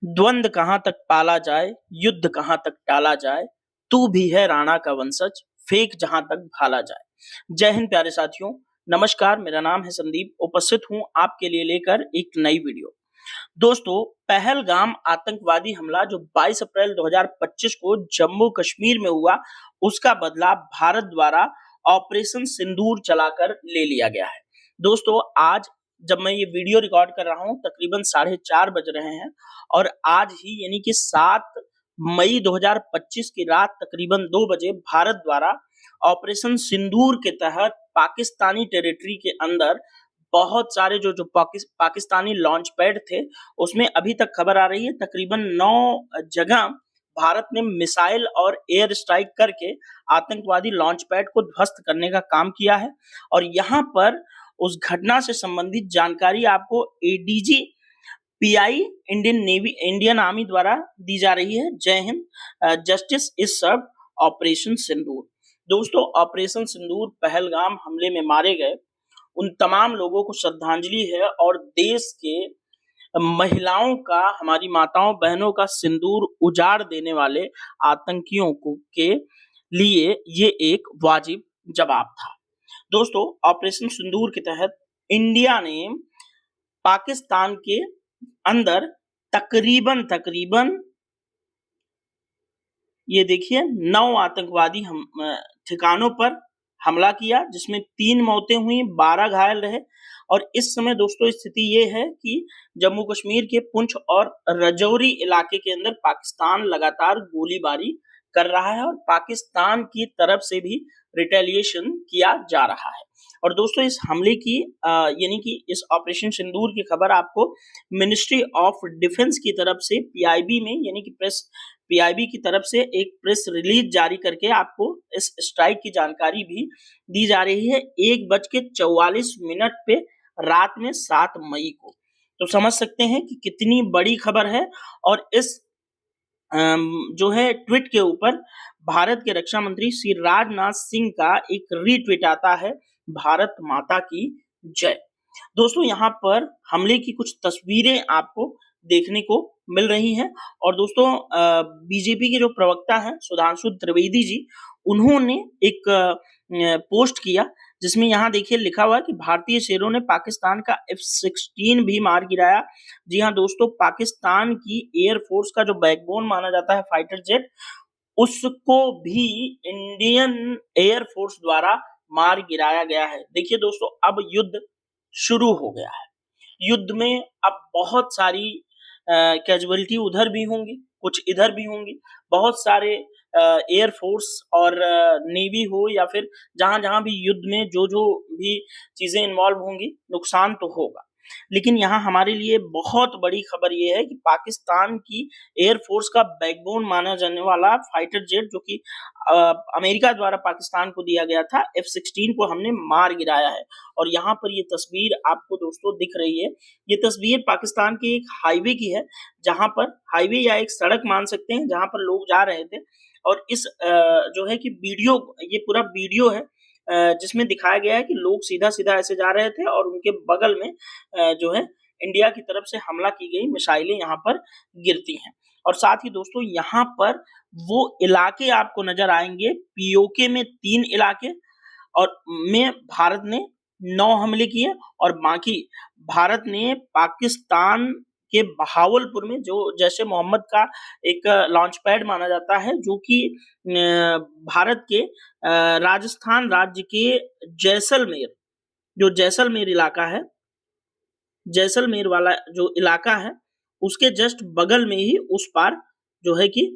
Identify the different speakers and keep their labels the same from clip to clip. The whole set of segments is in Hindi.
Speaker 1: द्वंद कहाँ तक पाला जाए, युद्ध कहाँ तक टाला जाए, तू भी है राणा का वंशज, फेंक जहां तक भाला जाए। जय हिंद प्यारे साथियों, नमस्कार। मेरा नाम है संदीप, उपस्थित हूं आपके लिए लेकर एक नई वीडियो। दोस्तों, पहलगाम आतंकवादी हमला जो 22 अप्रैल 2025 को जम्मू कश्मीर में हुआ, उसका बदला भारत द्वारा ऑपरेशन सिंदूर चलाकर ले लिया गया है। दोस्तों, आज जब मैं ये वीडियो रिकॉर्ड कर रहा हूं, तकरीबन 4:30 बज रहे हैं और आज ही यानी कि 7 मई 2025 की रात तकरीबन 2 बजे भारत द्वारा ऑपरेशन सिंदूर के तहत पाकिस्तानी टेरिटरी के अंदर बहुत सारे जो पाकिस्तानी लॉन्च पैड थे, उसमें अभी तक खबर आ रही है तकरीबन 9 जगह भारत ने मिसाइल और एयर स्ट्राइक करके आतंकवादी लॉन्च पैड को ध्वस्त करने का काम किया है। और यहाँ पर उस घटना से संबंधित जानकारी आपको ADG PI Indian Navy Indian Army द्वारा दी जा रही है। जय हिंद, justice is served, operation Sindoor. दोस्तों, ऑपरेशन सिंदूर पहलगाम हमले में मारे गए उन तमाम लोगों को श्रद्धांजलि है और देश के महिलाओं का, हमारी माताओं बहनों का सिंदूर उजाड़ देने वाले आतंकियों को के लिए ये एक वाजिब जवाब था। दोस्तों, ऑपरेशन सिंदूर के तहत इंडिया ने पाकिस्तान के अंदर तकरीबन ये देखिए 9 आतंकवादी हम ठिकानों पर हमला किया, जिसमें 3 मौतें हुई, 12 घायल रहे। और इस समय दोस्तों स्थिति ये है कि जम्मू कश्मीर के पुंछ और रजौरी इलाके के अंदर पाकिस्तान लगातार गोलीबारी कर रहा है और पाकिस्तान की तरफ से भी रिटेलिएशन किया जा रहा है। और दोस्तों, इस हमले की यानी कि इस ऑपरेशन सिंदूर की खबर आपको मिनिस्ट्री ऑफ डिफेंस की तरफ से पीआईबी में यानी कि पीआईबी की तरफ से एक प्रेस रिलीज जारी करके आपको इस स्ट्राइक की जानकारी भी दी जा रही है 1:44 पे रात में 7 मई को। तो समझ सकते हैं कि कितनी बड़ी खबर है। और इस जो है ट्वीट के ऊपर भारत के रक्षा मंत्री श्री राजनाथ सिंह का एक रीट्वीट आता है, भारत माता की जय। दोस्तों, यहाँ पर हमले की कुछ तस्वीरें आपको देखने को मिल रही हैं। और दोस्तों, बीजेपी के जो प्रवक्ता हैं सुधांशु त्रिवेदी जी, उन्होंने एक पोस्ट किया जिसमें यहाँ देखिए लिखा हुआ है कि भारतीय शेरों ने पाकिस्तान का F-16 भी मार गिराया। जी हाँ दोस्तों, पाकिस्तान की एयरफोर्स का जो बैकबोन माना जाता है फाइटर जेट, उसको भी इंडियन एयरफोर्स द्वारा मार गिराया गया है। देखिए दोस्तों, अब युद्ध शुरू हो गया है। युद्ध में अब बहुत सारी कैजुअलिटी उधर भी होंगी, कुछ इधर भी होंगी। बहुत सारे एयरफोर्स और नेवी हो या फिर जहां जहां भी युद्ध में जो जो भी चीजें इन्वॉल्व होंगी, नुकसान तो होगा। लेकिन यहाँ हमारे लिए बहुत बड़ी खबर ये है कि पाकिस्तान की एयरफोर्स का बैकबोन माना जाने वाला फाइटर जेट, जो कि अमेरिका द्वारा पाकिस्तान को दिया गया था, F-16 को हमने मार गिराया है। और यहाँ पर ये तस्वीर आपको दोस्तों दिख रही है, ये तस्वीर पाकिस्तान के एक हाईवे की है, जहां पर हाईवे या एक सड़क मान सकते हैं, जहां पर लोग जा रहे थे। और इस जो है कि वीडियो, ये पूरा वीडियो है जिसमें दिखाया गया है कि लोग सीधा सीधा ऐसे जा रहे थे और उनके बगल में जो है इंडिया की तरफ से हमला की गई मिसाइलें यहाँ पर गिरती हैं। और साथ ही दोस्तों, यहाँ पर वो इलाके आपको नजर आएंगे, पीओके में 3 इलाके और में भारत ने 9 हमले किए। और बाकी भारत ने पाकिस्तान के बहावलपुर में, जो जैसे मोहम्मद का एक लॉन्च पैड माना जाता है, जो कि भारत के राजस्थान राज्य के जैसलमेर, जो जैसलमेर इलाका है, जैसलमेर वाला जो इलाका है, उसके जस्ट बगल में ही उस पार जो है कि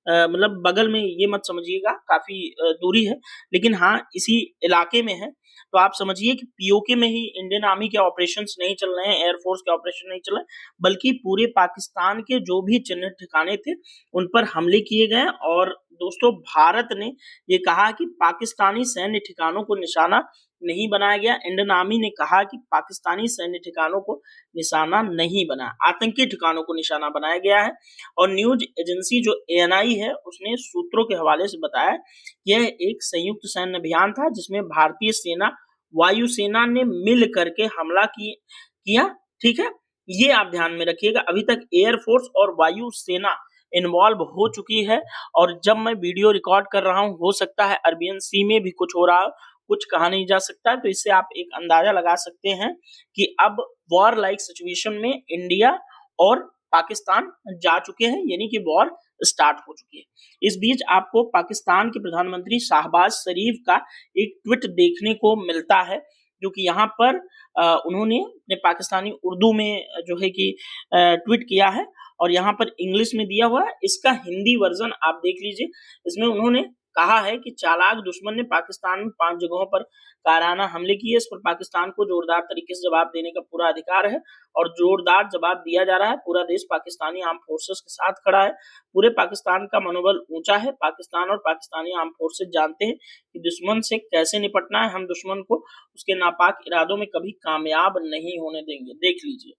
Speaker 1: मतलब बगल में ये मत समझिएगा काफी दूरी है, लेकिन हाँ इसी इलाके में है। तो आप समझिए कि पीओके में ही इंडियन आर्मी के ऑपरेशंस नहीं चल रहे हैं, एयरफोर्स के ऑपरेशन नहीं चल रहे, बल्कि पूरे पाकिस्तान के जो भी चिन्हित ठिकाने थे उन पर हमले किए गए। और दोस्तों, भारत ने ये कहा कि पाकिस्तानी सैन्य ठिकानों को निशाना नहीं बनाया गया। इंडियन आर्मी ने कहा कि पाकिस्तानी सैन्य ठिकानों को निशाना नहीं बना, आतंकी ठिकानों को निशाना बनाया गया है। और न्यूज एजेंसी जो एएनआई है, उसने सूत्रों के हवाले से बताया यह एक संयुक्त सैन्य अभियान था जिसमें भारतीय सेना, वायुसेना ने मिल करके हमला किया। ठीक है, ये आप ध्यान में रखिएगा। अभी तक एयरफोर्स और वायु सेना इन्वॉल्व हो चुकी है, और जब मैं वीडियो रिकॉर्ड कर रहा हूँ, हो सकता है अरबियन सी में भी कुछ हो रहा हो, कुछ कहा नहीं जा सकता। तो इससे आप एक अंदाजा लगा सकते हैं कि अब वॉर लाइक सिचुएशन में इंडिया और पाकिस्तान जा चुके हैं, यानी कि वॉर स्टार्ट हो चुकी है। इस बीच आपको पाकिस्तान के प्रधानमंत्री शाहबाज शरीफ का एक ट्वीट देखने को मिलता है, जो कि यहाँ पर उन्होंने अपने पाकिस्तानी उर्दू में जो है कि ट्वीट किया है, और यहाँ पर इंग्लिश में दिया हुआ है। इसका हिंदी वर्जन आप देख लीजिए। इसमें उन्होंने कहा है कि चालाक दुश्मन ने पाकिस्तान में 5 जगहों पर कायराना हमले किए। इस पर पाकिस्तान को जोरदार तरीके से जवाब देने का पूरा अधिकार है, और जोरदार जवाब दिया जा रहा है। पूरा देश पाकिस्तानी आर्म फोर्सेस के साथ खड़ा है। पूरे पाकिस्तान का मनोबल ऊंचा है। पाकिस्तान और पाकिस्तानी आर्म फोर्सेस जानते हैं कि दुश्मन से कैसे निपटना है। हम दुश्मन को उसके नापाक इरादों में कभी कामयाब नहीं होने देंगे। देख लीजिए,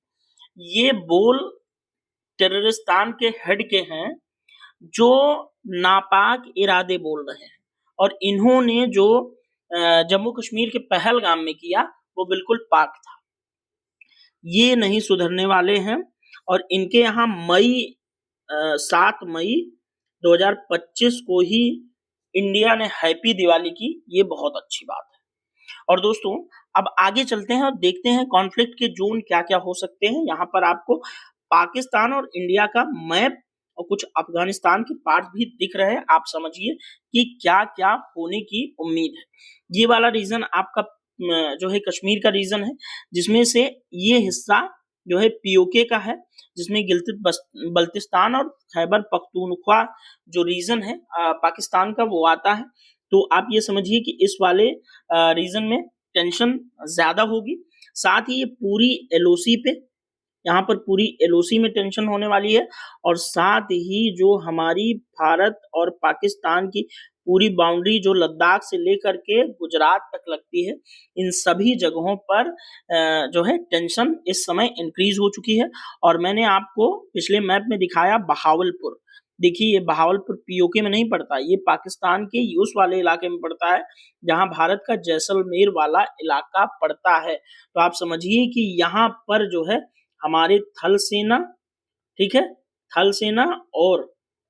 Speaker 1: ये बोल टेररिस्तान के हेड के हैं, जो नापाक इरादे बोल रहे हैं। और इन्होंने जो जम्मू कश्मीर के पहलगाम में किया, वो बिल्कुल पाक था। ये नहीं सुधरने वाले हैं, और इनके यहाँ 7 मई 2025 को ही इंडिया ने हैप्पी दिवाली की। ये बहुत अच्छी बात है। और दोस्तों, अब आगे चलते हैं और देखते हैं कॉन्फ्लिक्ट के जोन क्या क्या हो सकते हैं। यहाँ पर आपको पाकिस्तान और इंडिया का मैप और कुछ अफगानिस्तान के पार्ट भी दिख रहे हैं। आप समझिए कि क्या क्या होने की उम्मीद है। ये वाला रीजन आपका जो है कश्मीर का रीजन है, जिसमें से ये हिस्सा जो है पीओके का है, जिसमें गिलगित बल्तिस्तान और खैबर पख्तूनख्वा जो रीजन है पाकिस्तान का, वो आता है। तो आप ये समझिए कि इस वाले रीजन में टेंशन ज्यादा होगी। साथ ही ये पूरी एलओसी पे, यहाँ पर पूरी एलओसी में टेंशन होने वाली है। और साथ ही जो हमारी भारत और पाकिस्तान की पूरी बाउंड्री जो लद्दाख से लेकर के गुजरात तक लगती है, इन सभी जगहों पर जो है टेंशन इस समय इंक्रीज हो चुकी है। और मैंने आपको पिछले मैप में दिखाया बहावलपुर। देखिए, ये बहावलपुर पीओके में नहीं पड़ता, ये पाकिस्तान के यूस वाले इलाके में पड़ता है, जहां भारत का जैसलमेर वाला इलाका पड़ता है। तो आप समझिए कि यहाँ पर जो है हमारे थल सेना, ठीक है, थल सेना और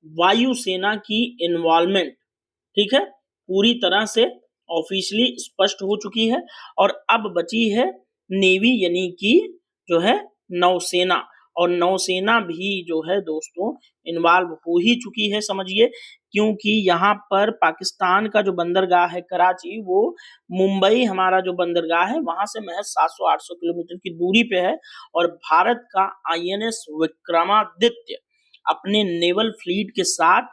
Speaker 1: वायु सेना की इन्वॉल्वमेंट, ठीक है, पूरी तरह से ऑफिशियली स्पष्ट हो चुकी है। और अब बची है नेवी, यानी कि जो है नौसेना। और नौसेना भी जो है दोस्तों इन्वॉल्व हो ही चुकी है, समझिए। क्योंकि यहाँ पर पाकिस्तान का जो बंदरगाह है कराची, वो मुंबई हमारा जो बंदरगाह है वहां से महज 700-800 किलोमीटर की दूरी पे है। और भारत का आईएनएस विक्रमादित्य अपने नेवल फ्लीट के साथ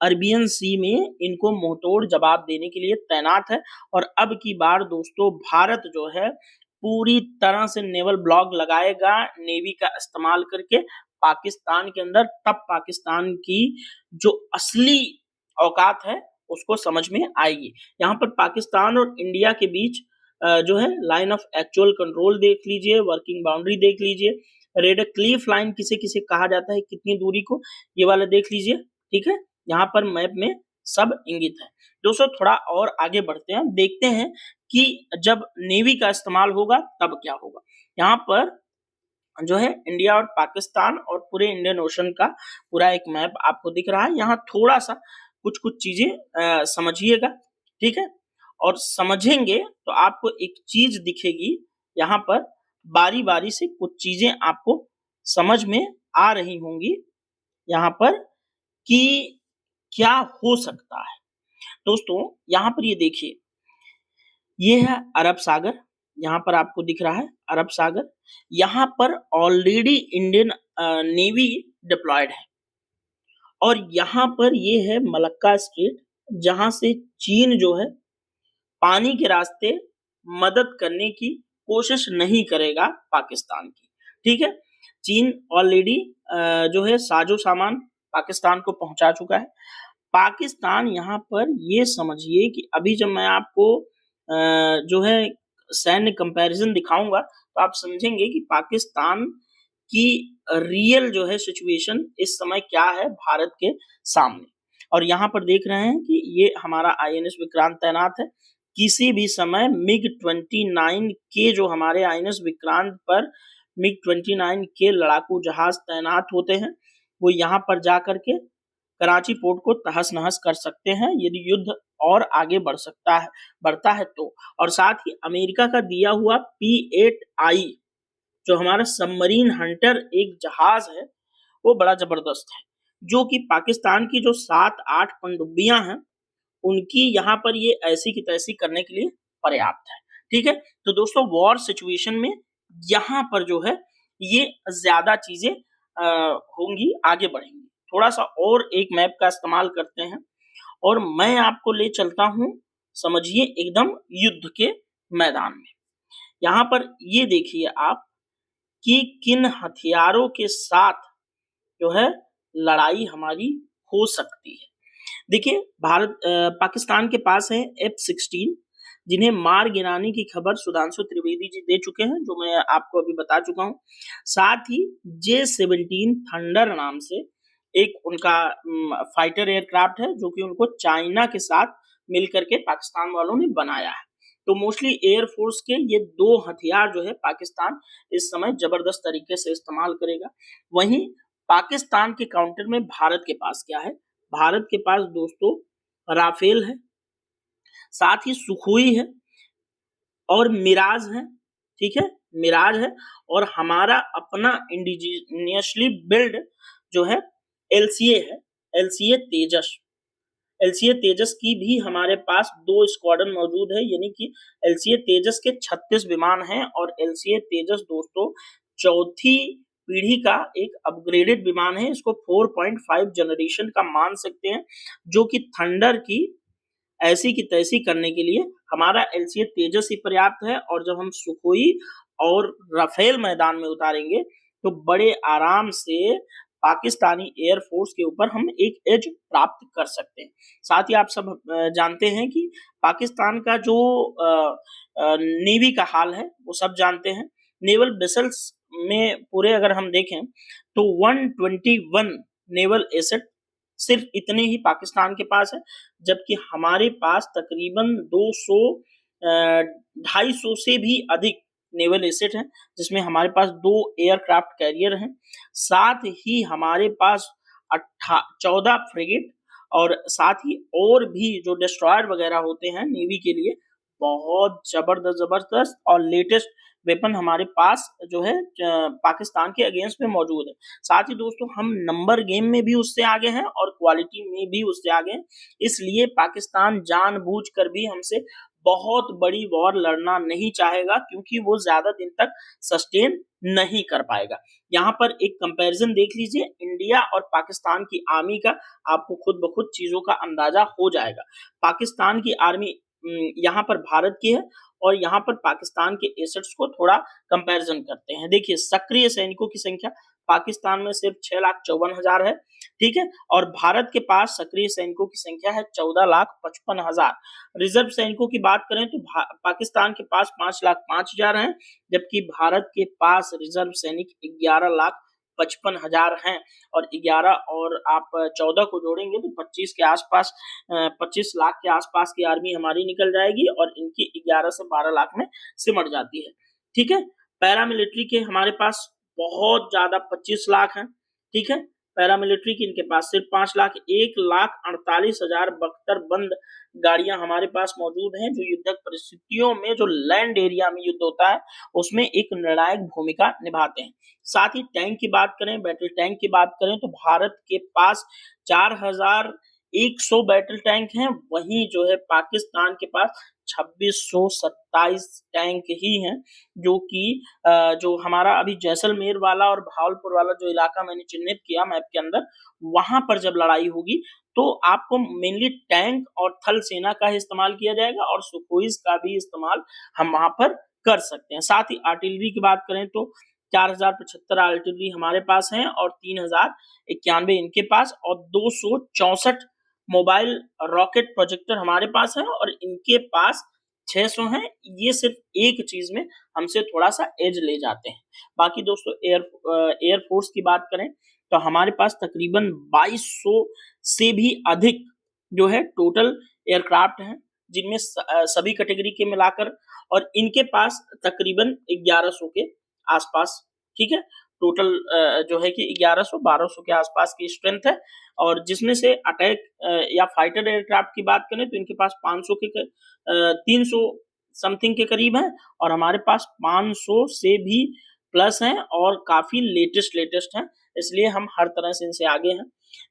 Speaker 1: अरबियन सी में इनको मुंहतोड़ जवाब देने के लिए तैनात है। और अब की बार दोस्तों भारत जो है पूरी तरह से नेवल ब्लॉक लगाएगा नेवी का इस्तेमाल करके पाकिस्तान के अंदर। तब पाकिस्तान की जो असली औकात है उसको समझ में आएगी। यहाँ पर पाकिस्तान और इंडिया के बीच जो है लाइन ऑफ एक्चुअल कंट्रोल देख लीजिए, वर्किंग बाउंड्री देख लीजिए, रेड क्लिफ लाइन किसे किसे कहा जाता है, कितनी दूरी को, ये वाला देख लीजिए, ठीक है। यहाँ पर मैप में सब इंगित है। दोस्तों, थोड़ा और आगे बढ़ते हैं, देखते हैं कि जब नेवी का इस्तेमाल होगा तब क्या होगा। यहाँ पर जो है इंडिया और पाकिस्तान और पूरे इंडियन ओशन का पूरा एक मैप आपको दिख रहा है। यहाँ थोड़ा सा कुछ कुछ चीजें समझिएगा, ठीक है। और समझेंगे तो आपको एक चीज दिखेगी, यहाँ पर बारी बारी से कुछ चीजें आपको समझ में आ रही होंगी यहाँ पर कि क्या हो सकता है। दोस्तों, यहाँ पर ये देखिए, ये है अरब सागर, यहाँ पर आपको दिख रहा है अरब सागर। यहाँ पर ऑलरेडी इंडियन नेवी डिप्लॉयड है। और यहाँ पर ये है मलक्का स्ट्रेट, जहां से चीन जो है पानी के रास्ते मदद करने की कोशिश नहीं करेगा पाकिस्तान की, ठीक है। चीन ऑलरेडी जो है साजो सामान पाकिस्तान को पहुंचा चुका है। पाकिस्तान यहाँ पर ये समझिए कि अभी जब मैं आपको जो है सैन्य कंपैरिजन दिखाऊंगा तो आप समझेंगे कि पाकिस्तान की रियल जो है सिचुएशन इस समय क्या है भारत के सामने। और यहाँ पर देख रहे हैं कि ये हमारा आईएनएस विक्रांत तैनात है। किसी भी समय मिग 29 के जो हमारे आईएनएस विक्रांत पर MiG-29 के लड़ाकू जहाज तैनात होते हैं, वो यहाँ पर जा करके कराची पोर्ट को तहस-नहस कर सकते हैं यदि युद्ध और आगे बढ़ता है तो। और साथ ही अमेरिका का दिया हुआ P-8I जो हमारा सबमरीन हंटर एक जहाज है, वो बड़ा जबरदस्त है, जो कि पाकिस्तान की जो 7-8 पनडुब्बियां हैं, उनकी यहाँ पर ये ऐसी की तैसी करने के लिए पर्याप्त है। ठीक है, तो दोस्तों वॉर सिचुएशन में यहाँ पर जो है ये ज्यादा चीजें होंगी, आगे बढ़ेंगी। थोड़ा सा और एक मैप का इस्तेमाल करते हैं और मैं आपको ले चलता हूँ, समझिए एकदम युद्ध के मैदान में। यहाँ पर ये देखिए आप कि किन हथियारों के साथ जो है लड़ाई हमारी हो सकती है। देखिए पाकिस्तान के पास है F-16 जिन्हें मार गिराने की खबर सुधांशु त्रिवेदी जी दे चुके हैं, जो मैं आपको अभी बता चुका हूं। साथ ही J-17 थंडर नाम से एक उनका फाइटर एयरक्राफ्ट है, जो कि उनको चाइना के साथ मिलकर के पाकिस्तान वालों ने बनाया है। तो मोस्टली एयरफोर्स के ये 2 हथियार जो है पाकिस्तान इस समय जबरदस्त तरीके से इस्तेमाल करेगा। वहीं पाकिस्तान के काउंटर में भारत के पास क्या है? भारत के पास दोस्तों राफेल है, साथ ही सुखोई है और मिराज है। ठीक है, मिराज है और हमारा अपना इंडिजिनियसली बिल्ड जो है LCA है, LCA तेजस। LCA तेजस की भी हमारे पास 2 स्क्वाड्रन मौजूद है, यानी कि LCA तेजस के 36 विमान हैं और LCA तेजस दोस्तों चौथी पीढ़ी का एक अपग्रेडेड विमान है। इसको 4.5 जनरेशन का मान सकते हैं, जो कि थंडर की ऐसी की तैसी करने के लिए हमारा LCA तेजस ही पर्याप्त है। और जब हम सुखोई और राफेल मैदान में उतारेंगे तो बड़े आराम से पाकिस्तानी एयरफोर्स के ऊपर हम एक एज प्राप्त कर सकते हैं। साथ ही आप सब जानते हैं कि पाकिस्तान का जो नेवी का हाल है वो सब जानते हैं। नेवल वेसल्स में पूरे अगर हम देखें तो 121 नेवल एसेट सिर्फ इतने ही पाकिस्तान के पास है, जबकि हमारे पास तकरीबन 200 250 से भी अधिक नेवल एसेट हैं, जिसमें हमारे पास 2 एयरक्राफ्ट कैरियर हैं। साथ ही हमारे पास 14 फ्रिगेट और साथ ही और भी जो डिस्ट्रॉयर वगैरह होते हैं नेवी के लिए, बहुत जबरदस्त और लेटेस्ट वेपन हमारे पास जो है पाकिस्तान के अगेंस्ट में मौजूद है। साथ ही दोस्तों हम नंबर गेम में भी उससे आगे हैं और क्वालिटी में भी उससे आगे हैं, इसलिए पाकिस्तान जानबूझकर भी हमसे बहुत बड़ी वॉर लड़ना नहीं चाहेगा, क्योंकि वो ज्यादा दिन तक सस्टेन नहीं कर पाएगा। यहाँ पर एक कंपैरिजन देख लीजिए इंडिया और पाकिस्तान की आर्मी का, आपको खुद ब खुद चीजों का अंदाजा हो जाएगा। पाकिस्तान की आर्मी यहाँ पर भारत की है और यहाँ पर पाकिस्तान के एसेट्स को थोड़ा कंपैरिजन करते हैं। देखिए सक्रिय सैनिकों की संख्या पाकिस्तान में सिर्फ 6,54,000 है। ठीक है, और भारत के पास सक्रिय सैनिकों की संख्या है 14,55,000। रिजर्व सैनिकों की बात करें तो पाकिस्तान के पास 5,05,000 हैं, जबकि भारत के पास रिजर्व सैनिक 11,55,000 हैं। और 11 और आप 14 को जोड़ेंगे तो 25 के आसपास 25 लाख के आसपास की आर्मी हमारी निकल जाएगी और इनकी 11 से 12 लाख में सिमट जाती है। ठीक है, पैरामिलिट्री के हमारे पास बहुत ज्यादा 25 लाख हैं। ठीक है, पैरामिलिट्री की इनके पास सिर्फ 5 लाख, 1,48,072 बंद गाड़ियां हमारे पास मौजूद हैं, जो युद्धक परिस्थितियों में जो लैंड एरिया में युद्ध होता है उसमें एक निर्णायक भूमिका निभाते हैं। साथ ही टैंक की बात करें, बैटल टैंक की बात करें तो भारत के पास 4,100 बैटल टैंक हैं, वहीं जो है पाकिस्तान के पास 2,627 टैंक ही हैं, जो कि जो हमारा अभी जैसलमेर वाला और भावलपुर वाला जो इलाका मैंने चिन्हित किया मैप के अंदर, वहां पर जब लड़ाई होगी तो आपको मेनली टैंक और थल सेना का ही इस्तेमाल किया जाएगा और सुखोइस का भी इस्तेमाल हम वहां पर कर सकते हैं। साथ ही आर्टिलरी की बात करें तो 4,075 आर्टिलरी हमारे पास हैं और 3,091 इनके पास और 264 मोबाइल रॉकेट प्रोजेक्टर हमारे पास है और इनके पास 600 हैं। ये सिर्फ एक चीज में हमसे थोड़ा सा एज ले जाते हैं। बाकी दोस्तों एयरफोर्स की बात करें तो हमारे पास तकरीबन 2,200 से भी अधिक जो है टोटल एयरक्राफ्ट हैं, जिनमें सभी कैटेगरी के मिलाकर, और इनके पास तकरीबन 1,100 के आसपास ठीक है। टोटल जो है कि 1100-1200 के आसपास की स्ट्रेंथ है, और जिसमें से अटैक या फाइटर एयरक्राफ्ट की बात करें तो इनके पास 500 के 300 समथिंग के करीब है, और हमारे पास 500 से भी प्लस हैं और काफ़ी लेटेस्ट हैं, इसलिए हम हर तरह से इनसे आगे हैं।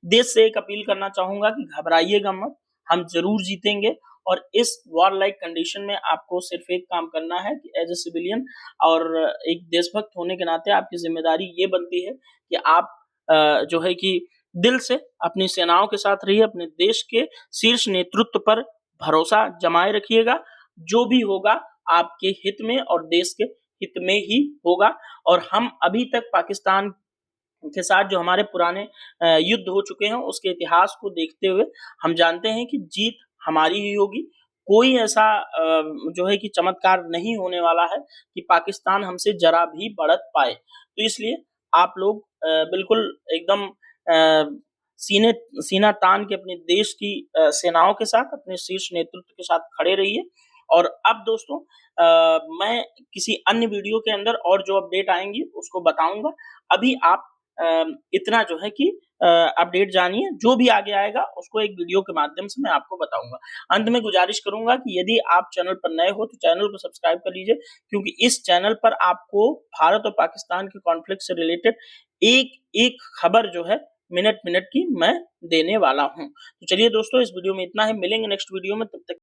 Speaker 1: देश से एक अपील करना चाहूँगा कि घबराइएगा मत, हम ज़रूर जीतेंगे, और इस वॉर लाइक कंडीशन में आपको सिर्फ़ एक काम करना है कि एज़ अ सिविलियन और एक देशभक्त होने के नाते आपकी ज़िम्मेदारी ये बनती है कि आप जो है कि दिल से अपनी सेनाओं के साथ रहिए, अपने देश के शीर्ष नेतृत्व पर भरोसा जमाए रखिएगा। जो भी होगा आपके हित में और देश के हित में ही होगा, और हम अभी तक पाकिस्तान के साथ जो हमारे पुराने युद्ध हो चुके हैं, उसके इतिहास को देखते हुए हम जानते हैं कि जीत हमारी ही होगी। कोई ऐसा जो है कि चमत्कार नहीं होने वाला है कि पाकिस्तान हमसे ज़रा भी बढ़त पाए। तो इसलिए आप लोग बिल्कुल एकदम सीने सीना तान के अपने देश की सेनाओं के साथ, अपने शीर्ष नेतृत्व के साथ खड़े रहिए। और अब दोस्तों मैं किसी अन्य वीडियो के अंदर और जो अपडेट आएँगी उसको बताऊँगा। अभी आप इतना जो है कि अपडेट जानिए, जो भी आगे आएगा उसको एक वीडियो के माध्यम से मैं आपको बताऊँगा। अंत में गुजारिश करूँगा कि यदि आप चैनल पर नए हो तो चैनल को सब्सक्राइब कर लीजिए, क्योंकि इस चैनल पर आपको भारत और पाकिस्तान के कॉन्फ्लिक्ट से रिलेटेड एक-एक खबर जो है मिनट-मिनट की मैं देने वाला हूँ। तो चलिए दोस्तों, इस वीडियो में इतना ही, मिलेंगे नेक्स्ट वीडियो में, तब तक